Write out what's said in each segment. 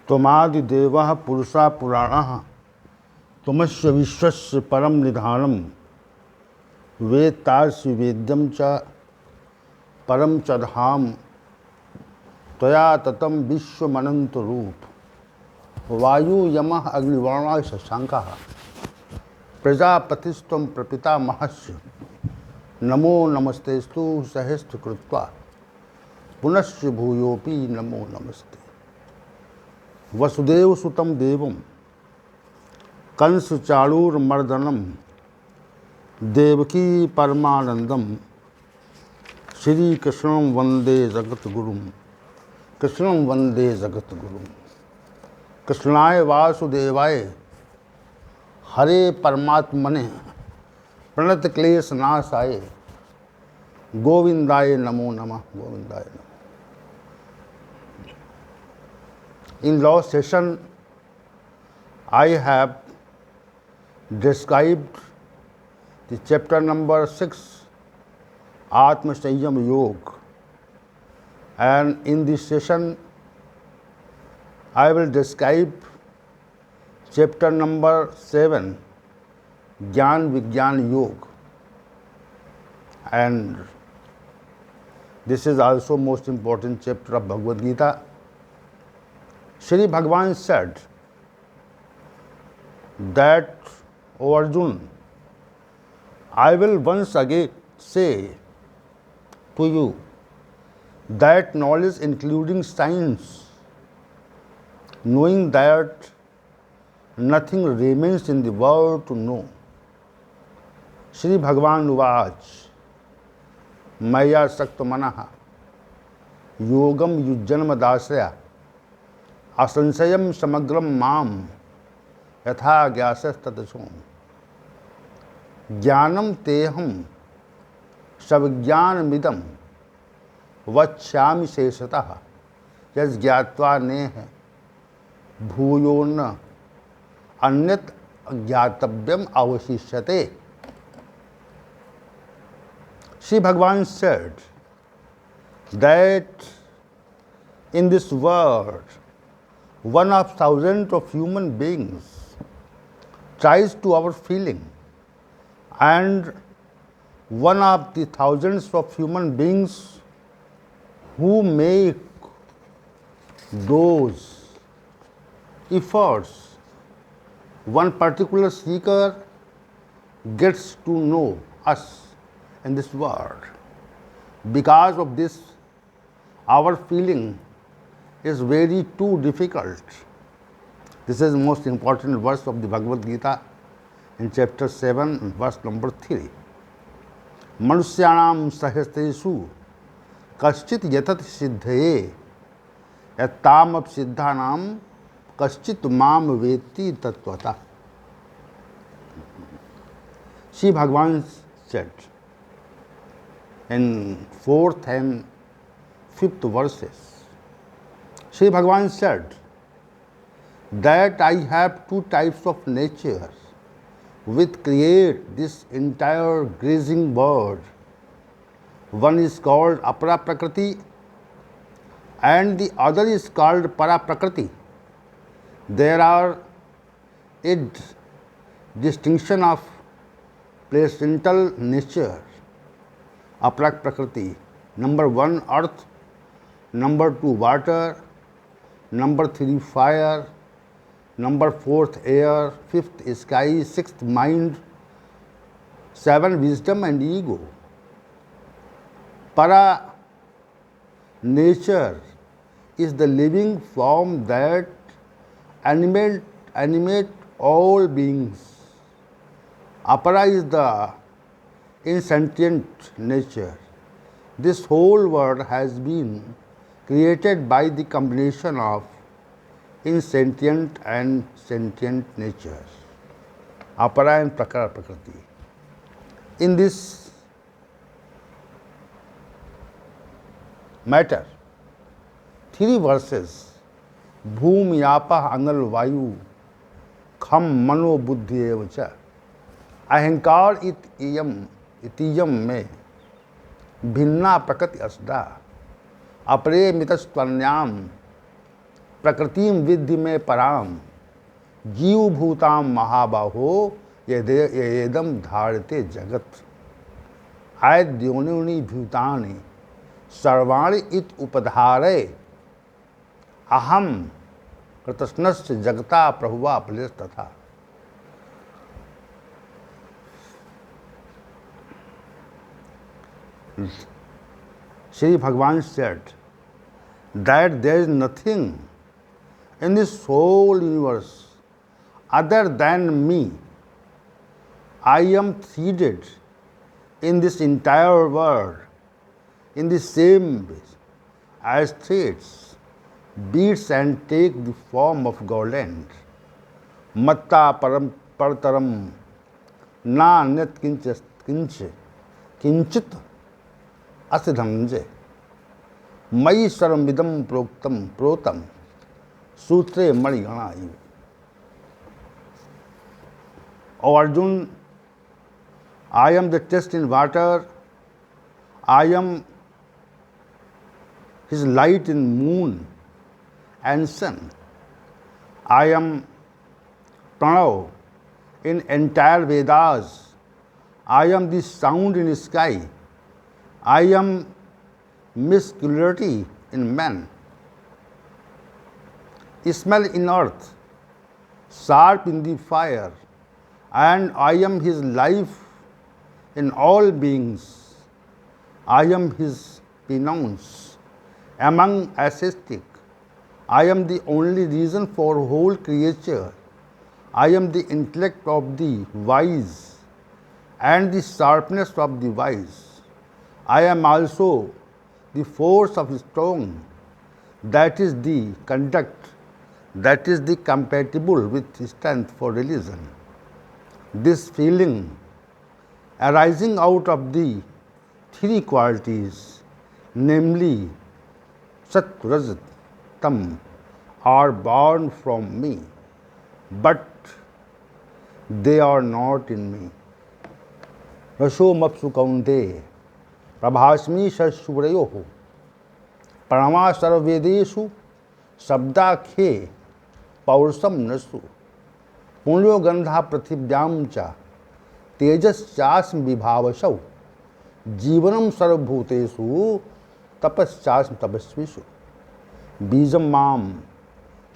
त्वमादिदेवः पुरुषा पुराणः त्वमस्य विश्वस्य परम निधानम वेत्तासि वेद्यं च परम च धाम त्वया ततं विश्वमनंत रूप वायु यमः अग्निवर्णः शशांकः प्रजापतिस्त्वं प्रपितामहस्य नमो नमस्तेस्तु सहस्त्र कृत्वा पुनश्च भूयोऽपि नमो नमस्ते। वसुदेव सुतं देवं कंस चाणूरमर्दनम देवकी परमानंदम श्री कृष्णं वंदे जगद्गुरुं कृष्णं वंदे जगद्गुरुं। कृष्णाय वासुदेवाय हरे परमात्मने प्रणत क्लेश नाशाय गोविंदाय नमो नमः गोविंदाय नमः। In last session I have described the chapter number 6, Atma Sanyam Yoga, and in this session I will describe chapter number 7, Gyanvigyanyoga, and this is also most important chapter of Bhagwadgita. Shri Bhagavan said that, O Arjun, I will once again say to you that knowledge including science, knowing that nothing remains in the world to know. Shri Bhagavan Uvach Maya Saktamanaha Yogam Yujjanam Dasya Asansayam Samagram Mam यथा ज्ञासस्तदसोम ज्ञानम तेहम सविज्ञानमिदं वक्ष्यामि शेषतः यज्ञात्वा नेह भूयोन्न अन्यत् ज्ञातव्यम अवशिष्यते। Shri Bhagavan said that in this world one of thousands of human beings tries to our feeling, and one of the thousands of human beings who make those efforts, one particular seeker gets to know us in this world. Because of this, our feeling is very too difficult. This is the most important verse of the Bhagavad Gita in chapter 7, verse number 3. Manusyanam sahasteshu kaschit yatat siddhaye yattamap siddhanam kaschit mam veti tattvata. Shri Bhagavan said in 4th and 5th verses, Shri Bhagavan said that I have two types of nature which create this entire grazing world. One is called Apara Prakriti and the other is called Para Prakriti. There are a distinction of placental nature. Apara Prakriti, number 1 earth, number 2 water, number 3 fire, number 4th air, 5th sky, 6th mind, 7 wisdom and ego. Para nature is the living form that animate all beings. Apara is the insentient nature. This whole world has been created by the combination of insentient and sentient natures, Apara and Prakriti. In this matter, 3 verses, Bhum Yapa Anal Vayu Kham Mano Buddhi Evacha Ahankar itiyam me भिन्ना प्रकृति असदा अपरे मितस्त्वन्याम प्रकृतिम विद्धि में पराम जीव भूताम महाबाहो येदम धारते जगत आद्योनि भूतानि सर्वाणि इत उपधारे अहम कृतस्नस्य जगता प्रभुवा प्लेस तथा. Shri Bhagavan said that there is nothing in this whole universe other than me. I am seated in this entire world in the same way as threads, beads and take the form of garland. Matta param partaram na net kinchit asidhamje mai sarvamidam protam sutre marigana. O Arjun, I am the test in water, I am his light in moon and sun, I am Pranav in entire Vedas, I am the sound in the sky, I am muscularity in man, smell in earth, sharp in the fire, and I am his life in all beings. I am his pronouns among ascetic. I am the only reason for whole creature. I am the intellect of the wise and the sharpness of the wise. I am also the force of strong, that is the conduct, that is the compatible with strength for religion. This feeling arising out of the three qualities, namely Sat, Rajat, Tam, are born from me, but they are not in me. Rasho mapsu kaunte prabhasmi shashurayoho pranama sarvedeshu sabdakhe paurusam nasu पुण्यो गंधा पृथिव्याम च तेजश्चास्म विभावसौ जीवनम सर्वभूतेषु तपश्चास्म तपस्विषु बीजम माम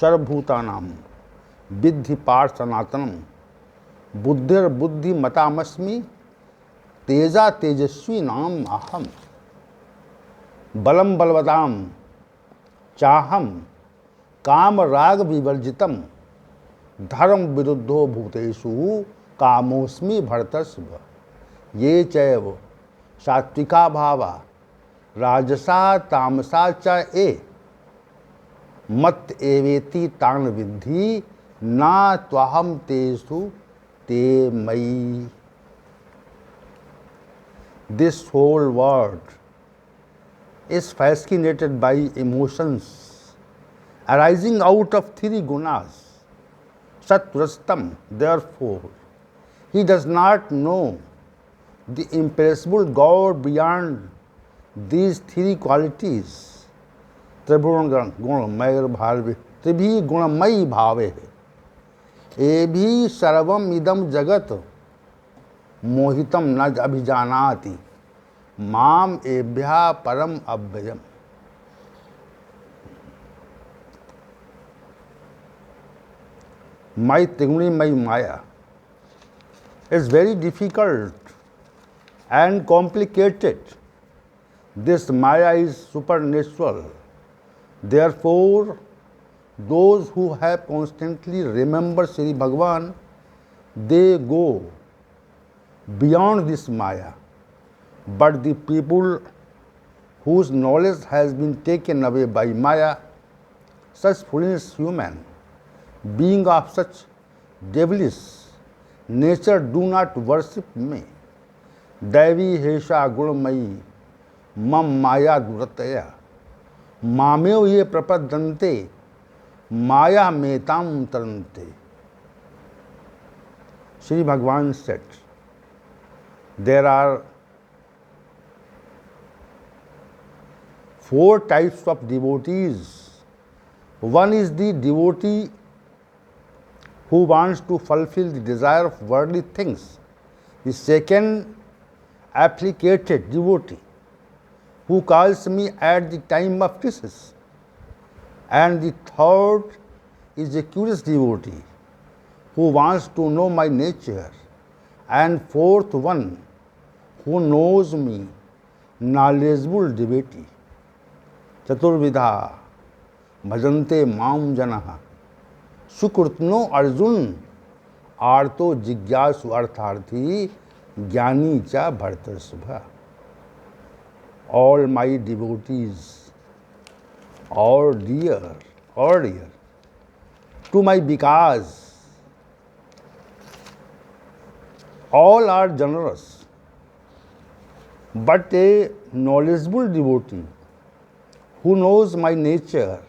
सर्वभूतानां विद्धि पार्थ सनातनम बुद्धिर्बुद्धिमतामस्मि तेजा तेजस्वी नाम अहम बलम बलवताम चाहम काम राग विवर्जितम धर्म विरुद्धो भूतेषु कामोस्मि भरतस्व ये चैव सात्विका भावा राजसा तामसा च ए मत एवेति तान विद्धि ना त्वहम तेषु ते मयि. This whole world is fascinated by emotions arising out of three gunas. Satrastam, therefore, he does not know the imperishable God beyond these three qualities. Tribhi gunamayi bhave ebhi sarvam idam jagat mohitam naj abhijanati mam ebhya param abhyam. My Triguni, my Maya is very difficult and complicated. This Maya is supernatural. Therefore, those who have constantly remembered Sri Bhagavan, they go beyond this Maya. But the people whose knowledge has been taken away by Maya, such foolish human, being of such devilish nature, do not worship me. Devi hesha gunamayi mam maya durataya mamev ye prapadante maya metam tarante. Shri Bhagavan said, there are 4 types of devotees One is the devotee who wants to fulfill the desire of worldly things. The second, applicated devotee who calls me at the time of crisis. And the third is a curious devotee who wants to know my nature. And fourth one, who knows me, knowledgeable devotee. Chaturvidha bhajante mam janah. सुकृत्नो Arjun आर्तो जिज्ञासु अर्थार्थी ज्ञानी चा भरतर्षभ. All my devotees are dear to my because. All are generous, but a knowledgeable devotee who knows my nature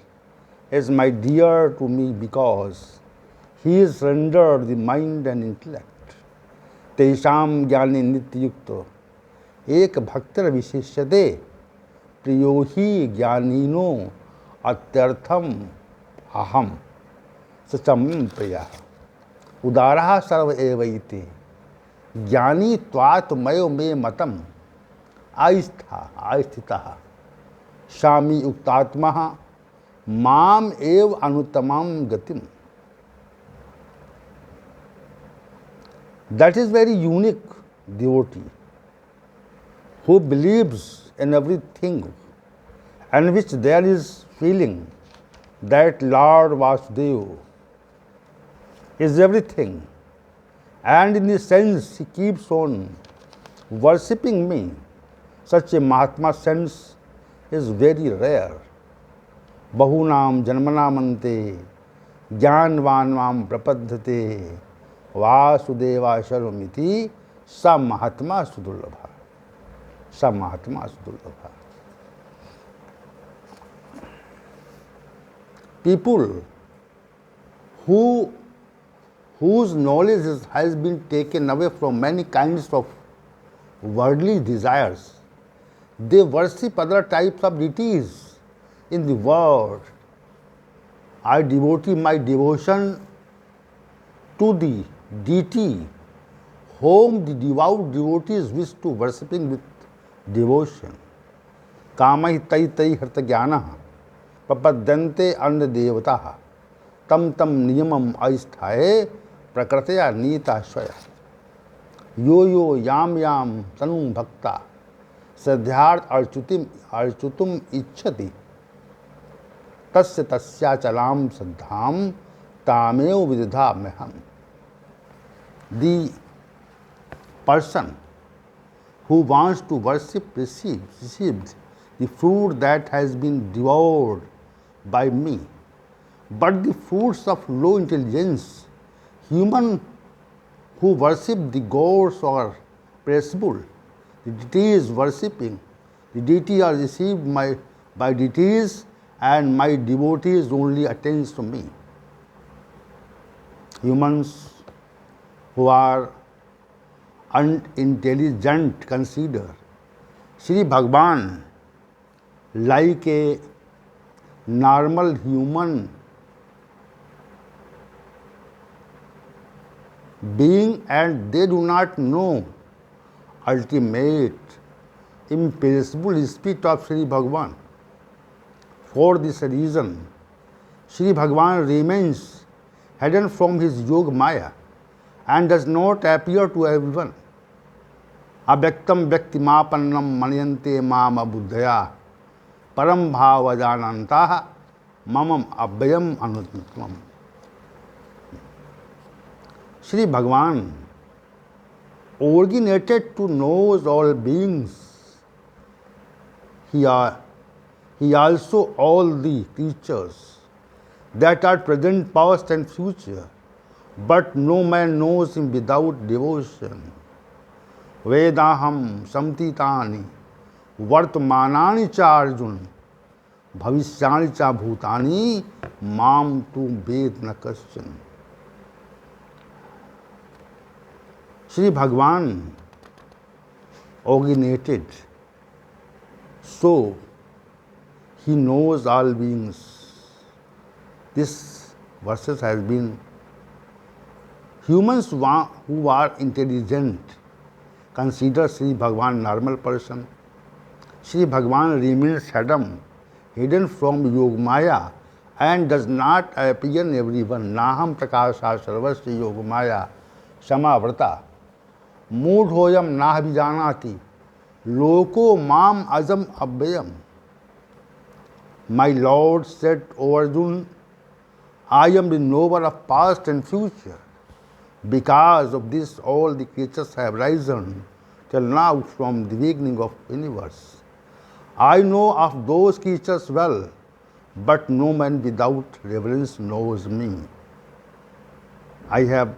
is my dear to me because he is surrendered the mind and intellect. Tesham jnani nityukto ek bhaktar visheshyate priyo hi jnanino atyartham aham sacham priya. Udaraha sarva evaite ज्ञानी त्वात्मयो मे मतम आस्थितः शामी उक्तात्मा माम एव अनुत्तमं गतिम. That is very unique devotee who believes in everything and which there is feeling that Lord Vasudeva is everything. And in the sense he keeps on worshipping me. Such a Mahatma sense is very rare. Bahunam janmanamante jnanvanvam prapaddhate vasudeva sharvamiti sa Mahatma sudurlabha. Sa Mahatma sudurlabha. People whose knowledge has been taken away from many kinds of worldly desires, they worship other types of deities in the world. I devote my devotion to the deity whom the devout devotees wish to worshipping with devotion. Kamai tai tai harta jnana papadyante anna devataha tam tam niyamam aisthaye प्रकृतया Nita स्वया यो यो याम याम तनुम भक्ता श्रद्धार्थ अर्चुतुम इच्छति तस्य तस्याचलाम श्रद्धाम तामेव विदधाम्यहम्. The person who wants to worship receives the food that has been devoured by me, but the foods of low intelligence, human who worship the gods are perishable. The deities worshipping, the deity are received by deities, and my devotees only attends to me. Humans who are unintelligent consider Sri Bhagavan like a normal human being, and they do not know ultimate imperishable spirit of Sri Bhagavan. For this reason, Sri Bhagavan remains hidden from his Yoga Maya and does not appear to everyone. Avyaktam vyaktimapannam manayante mam abuddhaya param bhavajanantaha mamam abhyam anuttam. Sri Bhagavan originated to know all beings. He also all the creatures that are present, past and future, but no man knows him without devotion. Vedaham samtitani vartmanani cha arjun bhavishyani cha bhutani mam tu ved na kaschan. Sri Bhagavan originated, so he knows all beings. This verses has been humans who are intelligent consider Sri Bhagavan normal person. Sri Bhagavan remains hidden from Yogamaya and does not appear in everyone. Naham prakasha sarvasya Yogamaya samavrata mudhoyam nahavijanati loko mam ajam abhyam. My Lord said, O Arjun, I am the knower of past and future. Because of this, all the creatures have risen till now from the beginning of the universe. I know of those creatures well, but no man without reverence knows me. I have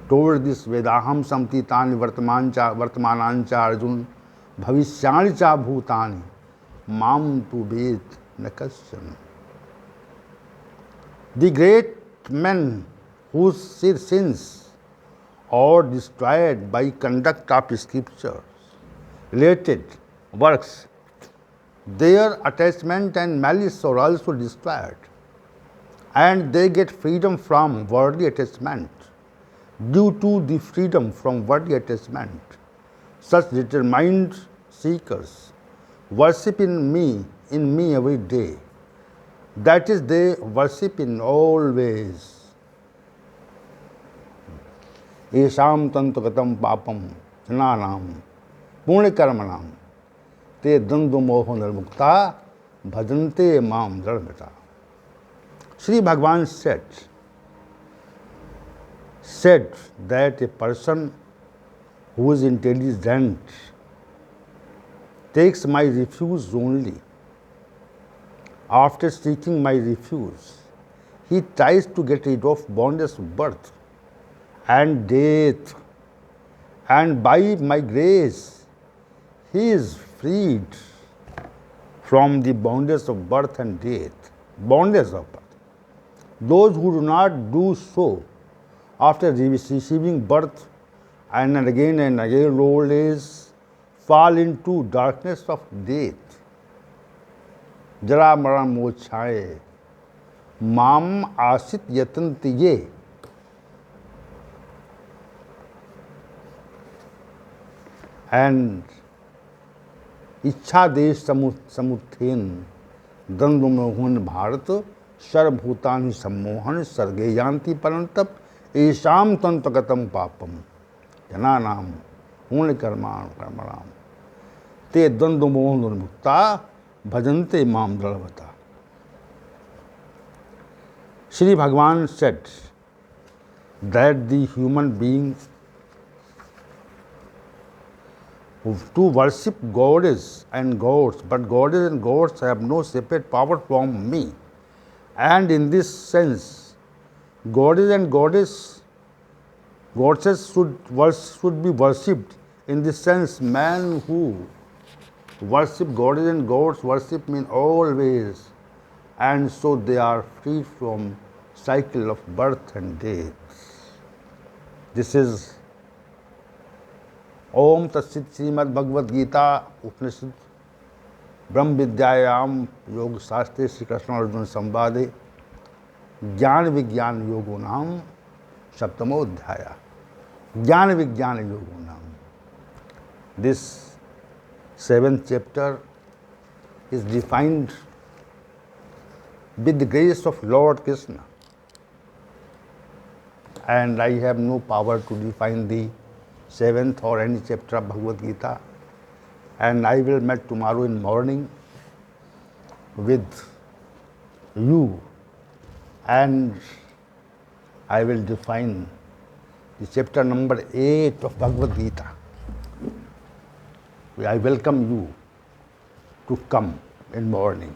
told this Vedaham samtitani vartamanancha Arjun bhavishyani cha bhutani mam tu ved nakasyan. The great men whose sins are destroyed by conduct of scriptures, related works, their attachment and malice are also destroyed, and they get freedom from worldly attachment. Due to the freedom from worldly attachment, such determined seekers worship in me every day. That is, they worship in all ways. Esham tantugatam papam jananam punykarmanam te dandu moho nirmukta bhajante mam dharmata. Sri Bhagavan said that a person who is intelligent takes my refuge only. After seeking my refuge, he tries to get rid of bondage of birth and death, and by my grace he is freed from the bondage of birth and death. Bondage of birth. Those who do not do so after receiving birth and again old age fall into darkness of death. Jara mara mochhaye mam asit yatantiye. And इच्छा देश समुत्थेन द्वंद्व मोहन भारत सर्वभूतानि सम्मोहन सर्गे यान्ति परंतप ऐशाम तंत्रगतम पापम जनानाम पुण्यकर्माणाम ते द्वंद्व मोहन उन्मुक्ता भजन्ते माम दृढ़वता. Sri Bhagavan said that the human beings to worship goddess and gods, but goddess and gods have no separate power from me. And in this sense, goddess and goddesses should be worshipped. In this sense, man who worship goddess and gods worship me in all ways, and so they are free from cycle of birth and death. This is Om Tatsit Srimad Bhagwadgita Upanishad Brahm Vidyayam Yoga Shastre Sri Krishna Arjuna Samvade Gyanvigyanyoga Nam Saptamodhyaya. Gyanvigyanyoga Nam. This 7th chapter is defined with the grace of Lord Krishna, and I have no power to define the 7th or any chapter of Bhagavad Gita, and I will meet tomorrow in morning with you, and I will define the chapter number 8 of Bhagavad Gita. I welcome you to come in morning.